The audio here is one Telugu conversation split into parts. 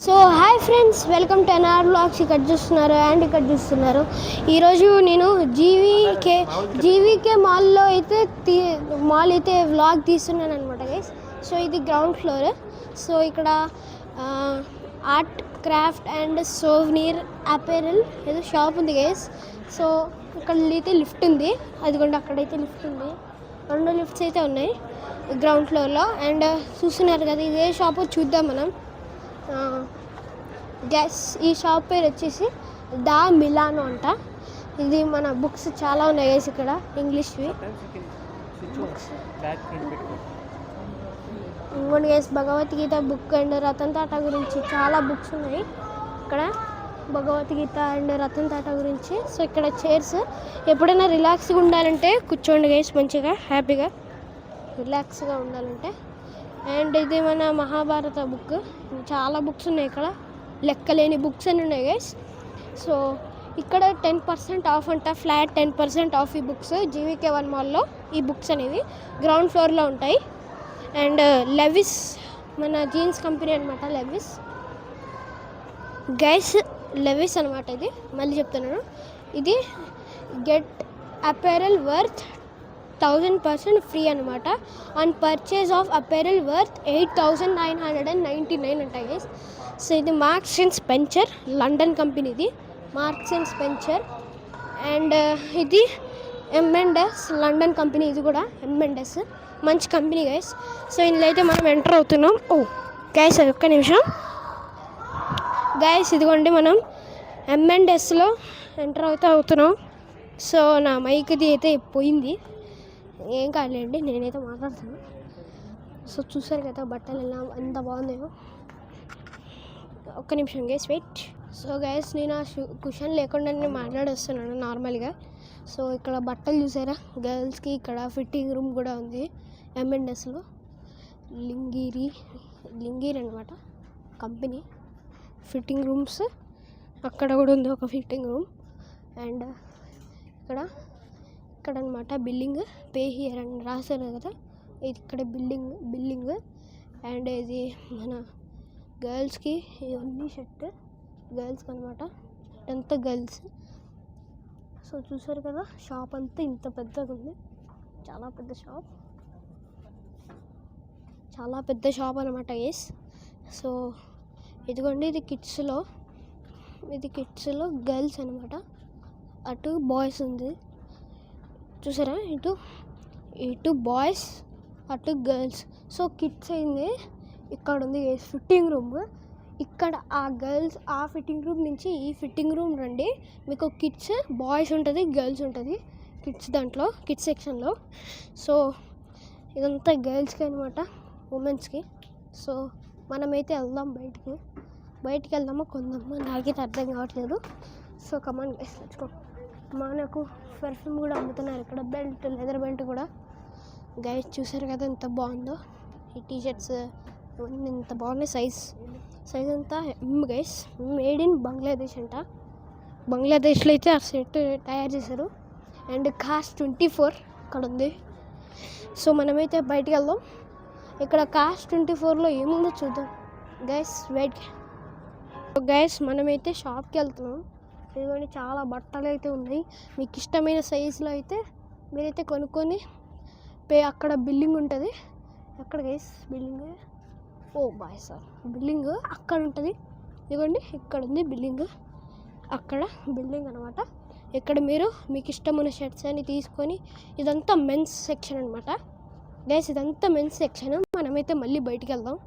So hi friends, welcome to NR vlogs. ఇక్కడ చూస్తున్నారు ఈరోజు నేను జీవీకే మాల్ అయితే వ్లాగ్ తీస్తున్నాను అనమాట గైస్. సో ఇది గ్రౌండ్ ఫ్లోర్. సో ఇక్కడ art craft and souvenir apparel ఏదో షాప్ ఉంది గైస్. సో ఇక్కడ అయితే లిఫ్ట్ ఉంది, అదిగోండి అక్కడైతే లిఫ్ట్ ఉంది. 2 లిఫ్ట్స్ అయితే ఉన్నాయి గ్రౌండ్ ఫ్లోర్లో. అండ్ చూస్తున్నారు కదా, ఇదే షాప్ చూద్దాం మనం. గైస్, ఈ షాప్ పేరు వచ్చేసి దా మిలానో అంట. ఇది మన బుక్స్ చాలా ఉన్నాయి గైస్ ఇక్కడ, ఇంగ్లీష్వి బుక్స్. ఇంకోటి guys, Bhagavad Gita book and Ratan Tata గురించి చాలా బుక్స్ ఉన్నాయి ఇక్కడ. భగవద్గీత అండ్ రతన్ టాటా గురించి. సో ఇక్కడ చైర్స్, ఎప్పుడైనా రిలాక్స్గా ఉండాలంటే కూర్చోండి గైస్, మంచిగా హ్యాపీగా రిలాక్స్గా ఉండాలంటే. అండ్ ఇది మన మహాభారత బుక్. చాలా బుక్స్ ఉన్నాయి ఇక్కడ, లెక్కలేని బుక్స్ అని ఉన్నాయి గైస్. సో ఇక్కడ 10% ఆఫ్ అంట, ఫ్లాట్ 10% ఆఫ్ ఈ బుక్స్ జీవీకే 1 మాల్లో. ఈ బుక్స్ అనేవి గ్రౌండ్ ఫ్లోర్లో ఉంటాయి. అండ్ లెవిస్, మన జీన్స్ కంపెనీ అనమాట లెవిస్ గైస్. లెవిస్ అనమాట ఇది, మళ్ళీ చెప్తున్నాను. ఇది గెట్ అపెరల్ వర్త్ 1000% ఫ్రీ అనమాట. On purchase of apparel worth 8999 అంటాయి గైస్. సో ఇది Marks and Spencer, London company ఇది, మార్క్స్ అండ్ స్పెన్సర్. అండ్ ఇది M&S, లండన్ కంపెనీ ఇది కూడా. M&S మంచి కంపెనీ గైస్. సో ఇందులో అయితే మనం ఎంటర్ అవుతున్నాం. ఓ గైస్, ఒక్క నిమిషం గైస్, ఇదిగోండి మనం M&Sలో ఎంటర్ అవుతున్నాం. సో నా మైక్ది అయితే పోయింది, ఏం కాదులేండి, నేనైతే మాట్లాడుతాను. సో చూసారు కదా బట్టలు ఎలా ఎంత బాగుందేమో. ఒక్క నిమిషం గైస్, వెయిట్. సో గైస్, నేను ఆ కుషన్ లేకుండా నేను మాట్లాడొస్తున్నాను నార్మల్గా. సో ఇక్కడ బట్టలు చూసారా గర్ల్స్కి, ఇక్కడ ఫిట్టింగ్ రూమ్ కూడా ఉంది M&Sలో. లింగీర్ అనమాట కంపెనీ. ఫిట్టింగ్ రూమ్స్ అక్కడ కూడా ఉంది ఒక ఫిట్టింగ్ రూమ్. అండ్ ఇక్కడ అనమాట బిల్లింగ్, పే హియర్ అని రాశారు కదా, ఇది ఇక్కడ బిల్లింగ్. అండ్ ఇది మన గర్ల్స్కి ఇవన్నీ షర్ట్, గర్ల్స్కి అనమాట, అంతా గర్ల్స్. సో చూసారు కదా, షాప్ అంతా ఇంత పెద్దగా ఉంది, చాలా పెద్ద షాప్ అనమాట గైస్. సో ఇదిగోండి, ఇది కిడ్స్లో గర్ల్స్ అనమాట, అటు బాయ్స్ ఉంది చూసారా, ఇటు బాయ్స్ అటు గర్ల్స్. సో కిడ్స్ అయింది ఇక్కడ ఉంది ఫిట్టింగ్ రూమ్. ఇక్కడ ఆ గర్ల్స్ ఆ ఫిట్టింగ్ రూమ్ నుంచి ఈ ఫిట్టింగ్ రూమ్ రండి, మీకు కిడ్స్ బాయ్స్ ఉంటుంది, గర్ల్స్ ఉంటుంది. దాంట్లో కిడ్స్ సెక్షన్లో. సో ఇదంతా గర్ల్స్కి అనమాట, ఉమెన్స్కి. సో మనమైతే వెళ్దాం, బయటికి వెళ్దామా కొందామా నాకైతే అర్థం కావట్లేదు. So come on guys, let's go. మనకు పర్ఫ్యూమ్ కూడా అమ్ముతున్నారు ఇక్కడ, బెల్ట్, లెదర్ బెల్ట్ కూడా గైస్. చూసారు కదా ఎంత బాగుందో, ఈ టీషర్ట్స్ ఇవన్నీ ఎంత బాగున్నాయి. సైజ్ అంతా M guys, made in Bangladesh అంట. బంగ్లాదేశ్లో అయితే ఆ సెట్ తయారు చేశారు. అండ్ కాస్ట్ 24 ఇక్కడ ఉంది. సో మనమైతే బయటికి వెళ్దాం, ఇక్కడ కాస్ట్ 24లో ఏముందో చూద్దాం గైస్. వెయిట్ గైస్, మనమైతే షాప్కి వెళ్తున్నాం. ఇదిగోండి చాలా బట్టలు అయితే ఉన్నాయి, మీకు ఇష్టమైన సైజులో అయితే మీరైతే కొనుక్కొని అక్కడ బిల్లింగ్ ఉంటుంది. ఎక్కడ గైస్ బిల్లింగ్? ఓ బాయ్ సార్, బిల్లింగ్ అక్కడ ఉంటుంది. ఇదిగోండి ఇక్కడ ఉంది బిల్లింగ్, అక్కడ బిల్డింగ్ అనమాట. ఇక్కడ మీరు మీకు ఇష్టమైన షర్ట్స్ అని తీసుకొని, ఇదంతా మెన్స్ సెక్షన్ అనమాట గైస్, ఇదంతా మెన్స్ సెక్షన్. మనమైతే మళ్ళీ బయటికి వెళ్దాం.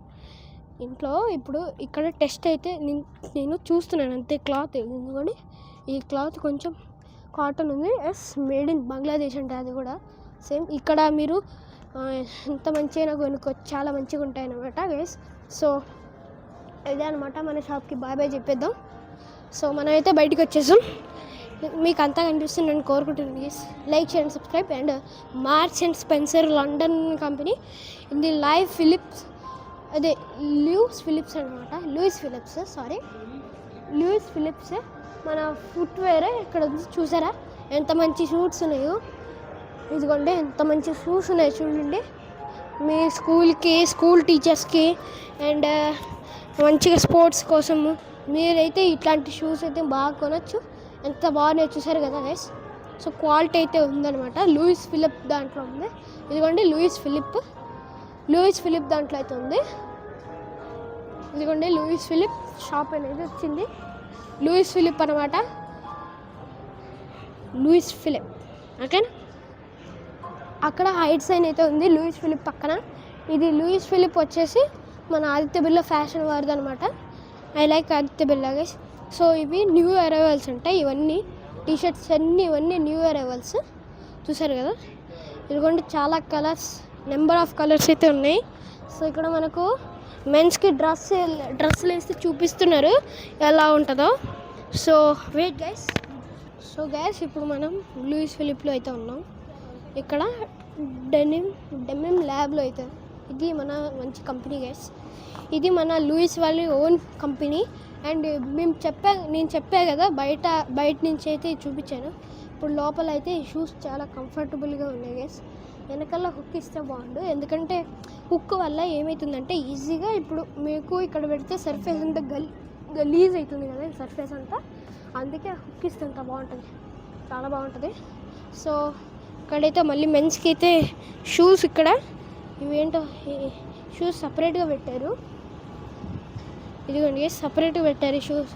ఇంట్లో ఇప్పుడు ఇక్కడ టెస్ట్ అయితే నేను చూస్తున్నాను అంతే. క్లాత్ ఎందుకండి, ఈ క్లాత్ కొంచెం కాటన్ ఉంది, మేడ్ ఇన్ బంగ్లాదేశ్ అంటే అది కూడా సేమ్. ఇక్కడ మీరు ఎంత మంచిగా కొనుక్కోవచ్చు, చాలా మంచిగా ఉంటాయి అన్నమాట గైస్. సో ఇదే అనమాట, మన షాప్కి బాయ్ చెప్పేద్దాం. సో మనమైతే బయటికి వచ్చేసాం. మీకు అంతా కనిపిస్తుంది నేను కోరుకుంటున్నాను గైస్. లైక్ చేయండి, subscribe. And marks and Spencer London company, ఇది లూయిస్ ఫిలిప్స్ మన ఫుట్వేర్ ఇక్కడ ఉంది. చూసారా ఎంత మంచి షూట్స్ ఉన్నాయో, ఇదిగోండి ఎంత మంచి షూస్ ఉన్నాయి చూడండి. మీ స్కూల్ టీచర్స్కి అండ్ మంచిగా స్పోర్ట్స్ కోసము మీరైతే ఇట్లాంటి షూస్ అయితే బాగా కొనొచ్చు. ఎంత బాగున్నాయో చూసారు కదా గైస్. సో క్వాలిటీ అయితే ఉందన్నమాట. లూయిస్ ఫిలిప్ దాంట్లో ఉంది. ఇదిగోండి లూయిస్ ఫిలిప్ దాంట్లో అయితే ఉంది. ఇదిగోండి లూయిస్ ఫిలిప్ షాప్ అనేది వచ్చింది. లూయిస్ ఫిలిప్ అనమాట. లూయిస్ ఫిలిప్ ఓకేనా. అక్కడ హైట్ సైన్ అయితే ఉంది లూయిస్ ఫిలిప్ పక్కన. ఇది లూయిస్ ఫిలిప్ వచ్చేసి మన ఆదిత్య బిర్లా ఫ్యాషన్ వారిది అనమాట. I like Aditya Birla guys. So ఇవి న్యూ అరైవల్స్ ఉంటాయి. ఇవన్నీ టీషర్ట్స్ అన్నీ ఇవన్నీ న్యూ అరైవల్స్ చూసారు కదా. ఇదిగోండి చాలా కలర్స్, నెంబర్ ఆఫ్ కలర్స్ అయితే ఉన్నాయి. సో ఇక్కడ మనకు మెన్స్కి డ్రెస్సులు వేస్తే చూపిస్తున్నారు ఎలా ఉంటుందో. So wait guys. So guys ఇప్పుడు మనం లూయిస్ ఫిలిప్లో అయితే ఉన్నాం. ఇక్కడ డెనిమ్ ల్యాబ్లో అయితే ఇది మన మంచి కంపెనీ గైస్. ఇది మన లూయిస్ వాళ్ళ ఓన్ కంపెనీ. అండ్ నేను చెప్పా కదా బయట నుంచి అయితే చూపించాను. ఇప్పుడు లోపల అయితే ఈ షూస్ చాలా కంఫర్టబుల్గా ఉన్నాయి గైస్. వెనకాల హుక్ ఇస్తే బాగుండు. ఎందుకంటే హుక్ వల్ల ఏమవుతుందంటే ఈజీగా ఇప్పుడు మీకు ఇక్కడ పెడితే సర్ఫేస్ అంతా గలీజ్ అవుతుంది కదా సర్ఫేస్ అంతా. అందుకే హుక్ ఇస్తే అంత బాగుంటుంది, చాలా బాగుంటుంది. సో ఇక్కడైతే మళ్ళీ మెన్స్కి అయితే షూస్, ఇక్కడ ఇవేంటో షూస్ సపరేట్గా పెట్టారు. ఇదిగోండి గైస్ సపరేట్గా పెట్టారు ఈ షూస్.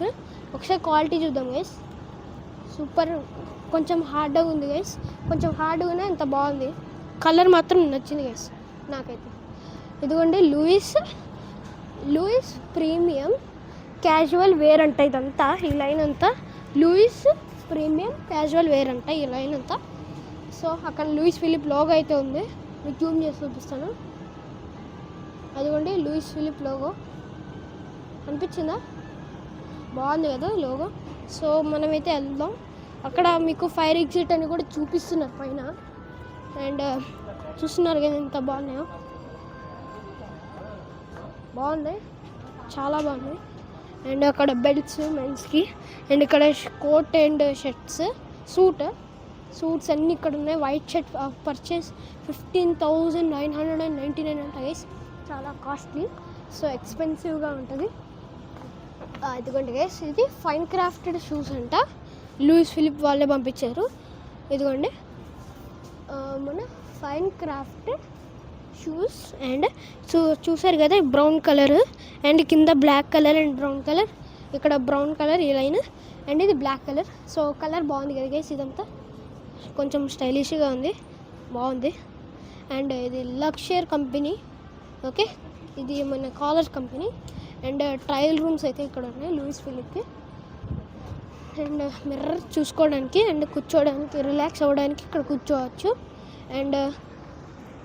ఒకసారి క్వాలిటీ చూద్దాం గైస్. సూపర్, కొంచెం హార్డ్గా ఉంది గైస్. కొంచెం హార్డ్గానే ఎంత బాగుంది. కలర్ మాత్రం నచ్చింది గైస్ నాకైతే. ఇదిగోండి లూయిస్ ప్రీమియం క్యాజువల్ వేర్ అంట ఇదంతా. ఈ లైన్ అంతా లూయిస్ ప్రీమియం క్యాజువల్ వేర్ అంట ఈ లైన్ అంతా. సో అక్కడ లూయిస్ ఫిలిప్ లోగో అయితే ఉంది. మీకు జూమ్ చేసి చూపిస్తాను. అదిగోండి లూయిస్ ఫిలిప్ లోగో అనిపించిందా, బాగుంది కదా లోగో. సో మనమైతే వెళ్దాం. అక్కడ మీకు ఫైర్ ఎగ్జిట్ అని కూడా చూపిస్తున్నారు పైన. అండ్ చూస్తున్నారు కదా ఎంత బాగున్నాయో. బాగుంది, చాలా బాగుంది. అండ్ అక్కడ బెల్ట్స్ మెన్స్కి. అండ్ ఇక్కడ కోట్ అండ్ షర్ట్స్, సూట్స్ అన్నీ ఇక్కడ ఉన్నాయి. వైట్ షర్ట్ పర్చేస్ 15,999 అంట గైస్. చాలా కాస్ట్లీ, సో ఎక్స్పెన్సివ్గా ఉంటుంది. ఇదిగోండి గైస్, ఇది ఫైన్ క్రాఫ్టెడ్ షూస్ అంట. లూయిస్ ఫిలిప్ వాళ్ళే పంపించారు. ఇదిగోండి మన ఫైన్ క్రాఫ్టెడ్ షూస్. అండ్ చూసారు కదా బ్రౌన్ కలర్ అండ్ కింద black colour and brown colour. ఇక్కడ బ్రౌన్ కలర్ ఈ లైన్ అండ్ ఇది బ్లాక్ కలర్. సో కలర్ బాగుంది కదా గైస్. ఇదంతా కొంచెం స్టైలిష్గా ఉంది, బాగుంది. అండ్ ఇది లక్ష్యర్ కంపెనీ. ఓకే, ఇది మన collar company. And trial rooms అయితే ఇక్కడ ఉన్నాయి లూయిస్ ఫిలిప్కి. అండ్ మిర్రర్ చూసుకోవడానికి అండ్ కూర్చోవడానికి, రిలాక్స్ అవ్వడానికి ఇక్కడ కూర్చోవచ్చు. అండ్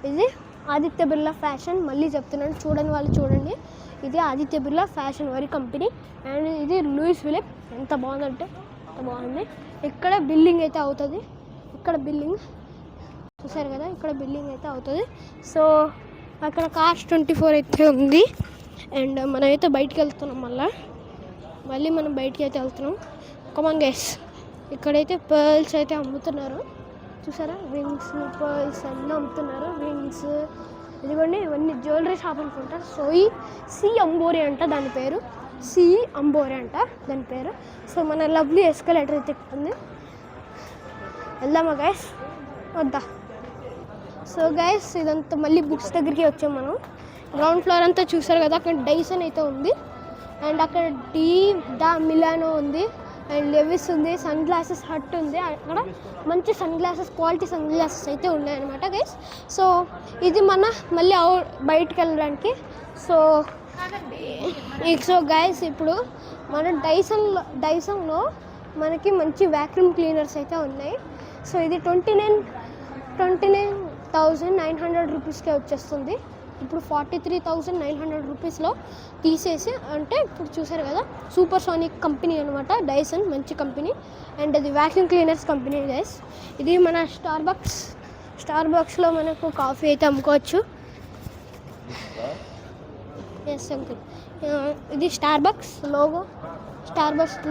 ఇది ఆదిత్య బిర్లా ఫ్యాషన్, మళ్ళీ చెప్తున్నాను చూడని వాళ్ళు చూడండి. ఇది ఆదిత్య బిర్లా ఫ్యాషన్ వారి కంపెనీ. అండ్ ఇది లూయిస్ ఫిలిప్. ఎంత బాగుందంటే ఎంత బాగుంది. ఇక్కడ బిల్లింగ్ అయితే అవుతుంది. ఇక్కడ బిల్లింగ్ చూసారు కదా, ఇక్కడ బిల్లింగ్ అయితే అవుతుంది. సో అక్కడ కాస్ట్ 24 అయితే ఉంది. అండ్ మనమైతే బయటికి వెళ్తున్నాం. మళ్ళీ మనం బయటికి అయితే వెళ్తున్నాం. Come on guys. ఇక్కడైతే పర్ల్స్ అయితే అమ్ముతున్నారు చూసారా. రింగ్స్, పర్ల్స్ అన్నీ అమ్ముతున్నారు. రింగ్స్ ఇదిగోండి, ఇవన్నీ జ్యువెలరీ షాప్ అనుకుంటా. సో ఈ సి అంబోరే అంట దాని పేరు. సి అంబోరే అంట దాని పేరు. సో మన లవ్లీ ఎస్కలేటర్ అయితే ఉంది. వెళ్దామా గైస్, వద్దా. సో గైస్ ఇదంతా మళ్ళీ బుక్స్ దగ్గరికి వచ్చాం మనం. గ్రౌండ్ ఫ్లోర్ అంతా చూసారు కదా. అక్కడ డైసన్ అయితే ఉంది. అండ్ అక్కడ డా మిలానో ఉంది. అండ్ లెవిస్ ఉంది. సన్ గ్లాసెస్ హట్ ఉంది. అక్కడ మంచి sunglasses, quality sunglasses అయితే ఉన్నాయన్నమాట గైస్. సో ఇది మన మళ్ళీ బయటికి వెళ్ళడానికి. సో గైస్ ఇప్పుడు మన డైసన్లో మనకి మంచి వ్యాక్యూమ్ క్లీనర్స్ అయితే ఉన్నాయి. సో ఇది 29,900 రూపీస్కే వచ్చేస్తుంది. ఇప్పుడు 43,900 రూపీస్లో తీసేసి, అంటే ఇప్పుడు చూసారు కదా సూపర్ సోనిక్ కంపెనీ అనమాట డైసన్, మంచి కంపెనీ. అండ్ అది వ్యాక్యూమ్ క్లీనర్స్ కంపెనీ గైస్. ఇది మన స్టార్బక్స్లో మనకు కాఫీ అయితే అమ్ముకోవచ్చు. ఎస్ అంకుల్, ఇది స్టార్బక్స్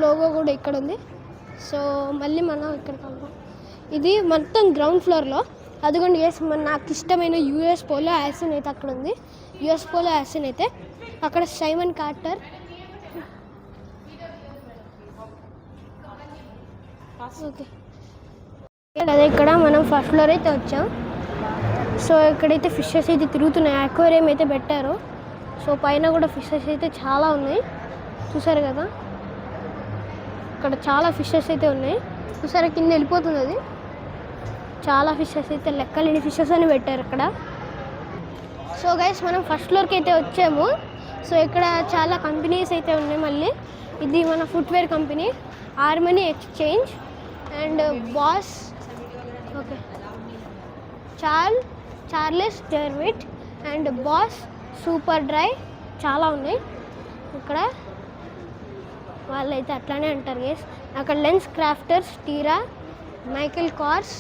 లోగో కూడా ఇక్కడ ఉంది. సో మళ్ళీ మనం ఇక్కడికి వెళ్దాం. ఇది మొత్తం గ్రౌండ్ ఫ్లోర్లో. అదిగోండి గైస్, నాకు ఇష్టమైన యూఎస్ పోలో యాసిన్ అయితే అక్కడ ఉంది. యూఎస్ పోలో యాసిన్ అయితే అక్కడ సైమన్ కార్టర్. ఓకే అదే ఇక్కడ మనం ఫస్ట్ ఫ్లోర్ అయితే వచ్చాం. సో ఇక్కడైతే ఫిషెస్ అయితే తిరుగుతున్నాయి, అక్వేరియం అయితే పెట్టారు. సో పైన కూడా ఫిషెస్ అయితే చాలా ఉన్నాయి, చూసారు కదా. ఇక్కడ చాలా ఫిషెస్ అయితే ఉన్నాయి, చూసారా కింద వెళ్ళిపోతుంది అది. చాలా ఫిషెస్ అయితే లెక్కలేని ఫిషెస్ అని పెట్టారు ఇక్కడ. సో గైస్ మనం ఫస్ట్ ఫ్లోర్కి అయితే వచ్చాము. సో ఇక్కడ చాలా కంపెనీస్ అయితే ఉన్నాయి. మళ్ళీ ఇది మన footwear company Armani exchange and Boss. Okay Charles డెర్విట్ అండ్ బాస్ సూపర్ డ్రై చాలా ఉన్నాయి ఇక్కడ. వాళ్ళైతే అట్లానే అంటారు గైస్. అక్కడ LensCrafters, Tira, Michael Kors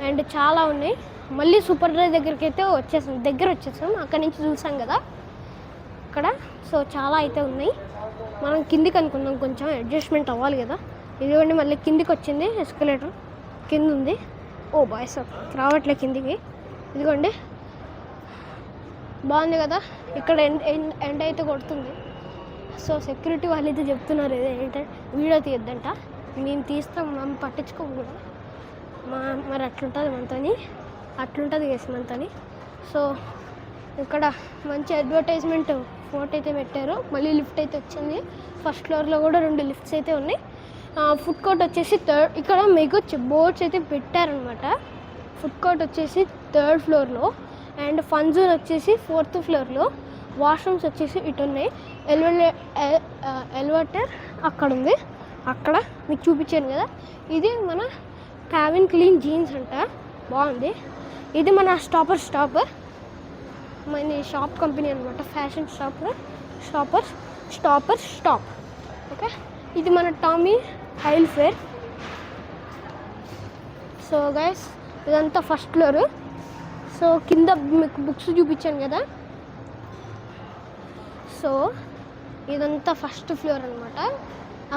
and చాలా ఉన్నాయి. మళ్ళీ సూపర్ డ్రై దగ్గరికి అయితే వచ్చేసాం. అక్కడి నుంచి చూసాం కదా అక్కడ. సో చాలా అయితే ఉన్నాయి. మనం కిందికి అనుకుందాం, కొంచెం అడ్జస్ట్మెంట్ అవ్వాలి కదా. ఇదిగోండి మళ్ళీ కిందికి వచ్చింది, ఎస్కలేటర్ కింద ఉంది. ఓ బాయ్స్ రావట్లే కిందికి. ఇదిగోండి బాగుంది కదా. ఇక్కడ ఎండ్ అయితే కొడుతుంది. సో సెక్యూరిటీ వాళ్ళు అయితే చెప్తున్నారు ఏంటంటే వీడియో తీయొద్దంట. మేము తీస్తాం, మనం పట్టించుకోము కూడా. మరి అట్లుంటుంది కేసు మనతోని. సో ఇక్కడ మంచి అడ్వర్టైజ్మెంట్ ఫోటో అయితే పెట్టారు. మళ్ళీ లిఫ్ట్ అయితే వచ్చింది. ఫస్ట్ ఫ్లోర్లో కూడా 2 లిఫ్ట్స్ అయితే ఉన్నాయి. ఫుడ్ కోర్ట్ వచ్చేసి ఇక్కడ మీకు బోర్డ్స్ అయితే పెట్టారనమాట. ఫుడ్ కోర్ట్ వచ్చేసి 3rd ఫ్లోర్లో అండ్ ఫన్ జోన్ వచ్చేసి 4th ఫ్లోర్లో. వాష్రూమ్స్ వచ్చేసి ఇటు ఉన్నాయి. ఎలివేటర్ అక్కడ ఉంది, అక్కడ మీకు చూపించాను కదా. ఇది మన క్యావిన్ క్లీన్ జీన్స్ అంట, బాగుంది. ఇది మన స్టాప్ మన షాప్ కంపెనీ అనమాట, ఫ్యాషన్ స్టాప్. ఓకే ఇది మన టామీ హైల్ఫేర్. సో గైస్ ఇదంతా ఫస్ట్ ఫ్లోర్. సో కింద మీకు బుక్స్ చూపించాను కదా. సో ఇదంతా ఫస్ట్ ఫ్లోర్ అనమాట.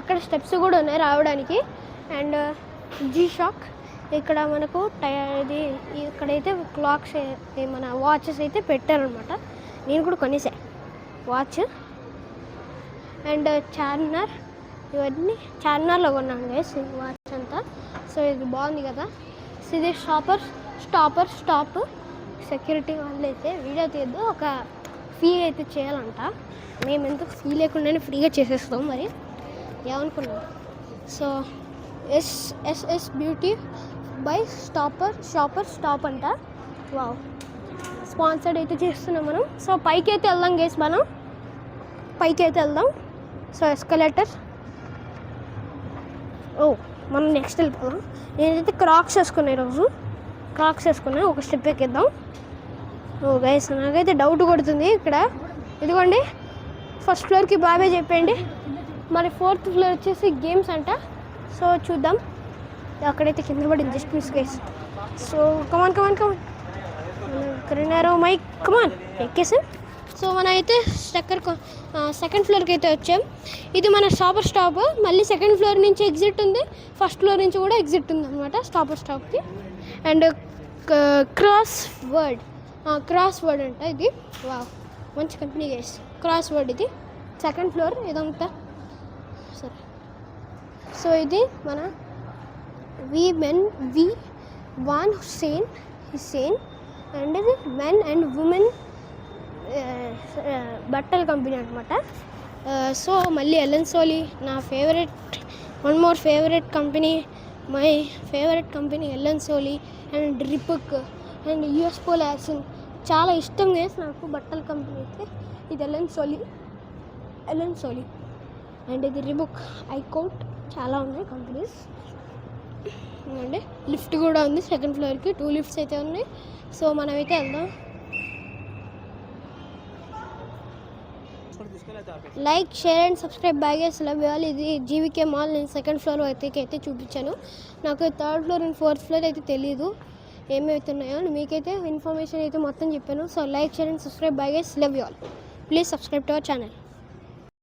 అక్కడ స్టెప్స్ కూడా ఉన్నాయి రావడానికి. అండ్ జీ షాక్ ఇక్కడ మనకు ఇది ఇక్కడైతే క్లాక్స్ మన వాచెస్ అయితే పెట్టారనమాట. నేను కూడా కొనేసా వాచ్. అండ్ చార్మినార్, ఇవన్నీ చార్మినార్లో కొన్నాను గైస్ వాచ్ అంతా. సో ఇది బాగుంది కదా. సో ఇది స్టాప్. సెక్యూరిటీ వాళ్ళు అయితే వీడియో తీయద్దు, ఒక ఫీ అయితే చేయాలంట. మేము ఎందుకు ఫీ లేకుండానే ఫ్రీగా చేసేస్తాం, మరి ఏమనుకున్నాం. So SS beauty by stop అంట. వావ్ స్పాన్సర్డ్ అయితే చేస్తున్నాం మనం. సో పైకి అయితే వెళ్దాం గైస్, మనం పైకి అయితే వెళ్దాం. So escalator. మనం నెక్స్ట్ వెళ్ళిపోదాం. నేనైతే క్రాక్స్ వేసుకున్నాను ఈరోజు. ఒక స్టెప్ ఎక్కిద్దాం. గైస్ నాకైతే డౌట్ కొడుతుంది ఇక్కడ. ఇదిగోండి ఫస్ట్ ఫ్లోర్కి బాబాయ్ చెప్పండి. మరి 4th ఫ్లోర్ వచ్చేసి గేమ్స్ అంట. సో చూద్దాం. అక్కడైతే కింద పడింది just miss guys. So come on కరీనారో మైక్ కమాన్ ఎక్కేసాం. సో మనం అయితే సెకండ్ ఫ్లోర్కి అయితే వచ్చాం. ఇది మన స్టాప్. మళ్ళీ 2nd ఫ్లోర్ నుంచి ఎగ్జిట్ ఉంది, ఫస్ట్ ఫ్లోర్ నుంచి కూడా ఎగ్జిట్ ఉంది అనమాట స్టాప్కి. అండ్ క్రాస్ వర్డ్ అంట ఇది. వావ్ మంచి కంపెనీ గైస్. క్రాస్ వర్డ్ ఇది 2nd ఫ్లోర్ ఇదంతా. సరే సో ఇది మన వి వాన్ హుస్సేన్ అండ్ ఇది మెన్ అండ్ ఉమెన్ బట్టల కంపెనీ అనమాట. సో మళ్ళీ ఎలన్ సోలీ నా one more favourite company, my favourite company Allen Solly and Reebok and US polo action. చాలా ఇష్టం చేసి నాకు బట్టల కంపెనీ అయితే. ఇది ఎలన్ సోలీ అండ్ ఇది రిబుక్, ఐకోట్, చాలా ఉన్నాయి కంపెనీస్. అండి లిఫ్ట్ కూడా ఉంది 2nd ఫ్లోర్కి. 2 లిఫ్ట్స్ అయితే ఉన్నాయి. సో మనమైతే వెళ్దాం. లైక్, షేర్ అండ్ సబ్స్క్రైబ్ బ్యాగేస్ లవ్ ఇవ్వాలి. ఇది జీవికే మాల్. నేను 2nd ఫ్లోర్ అయితే చూపించాను. నాకు 3rd floor and 4th floor అయితే తెలీదు ఏమవుతున్నాయో. మీకైతే ఇన్ఫర్మేషన్ అయితే మొత్తం చెప్పాను. So like, share and subscribe బ్యాగేస్ love you all. Please subscribe to our channel.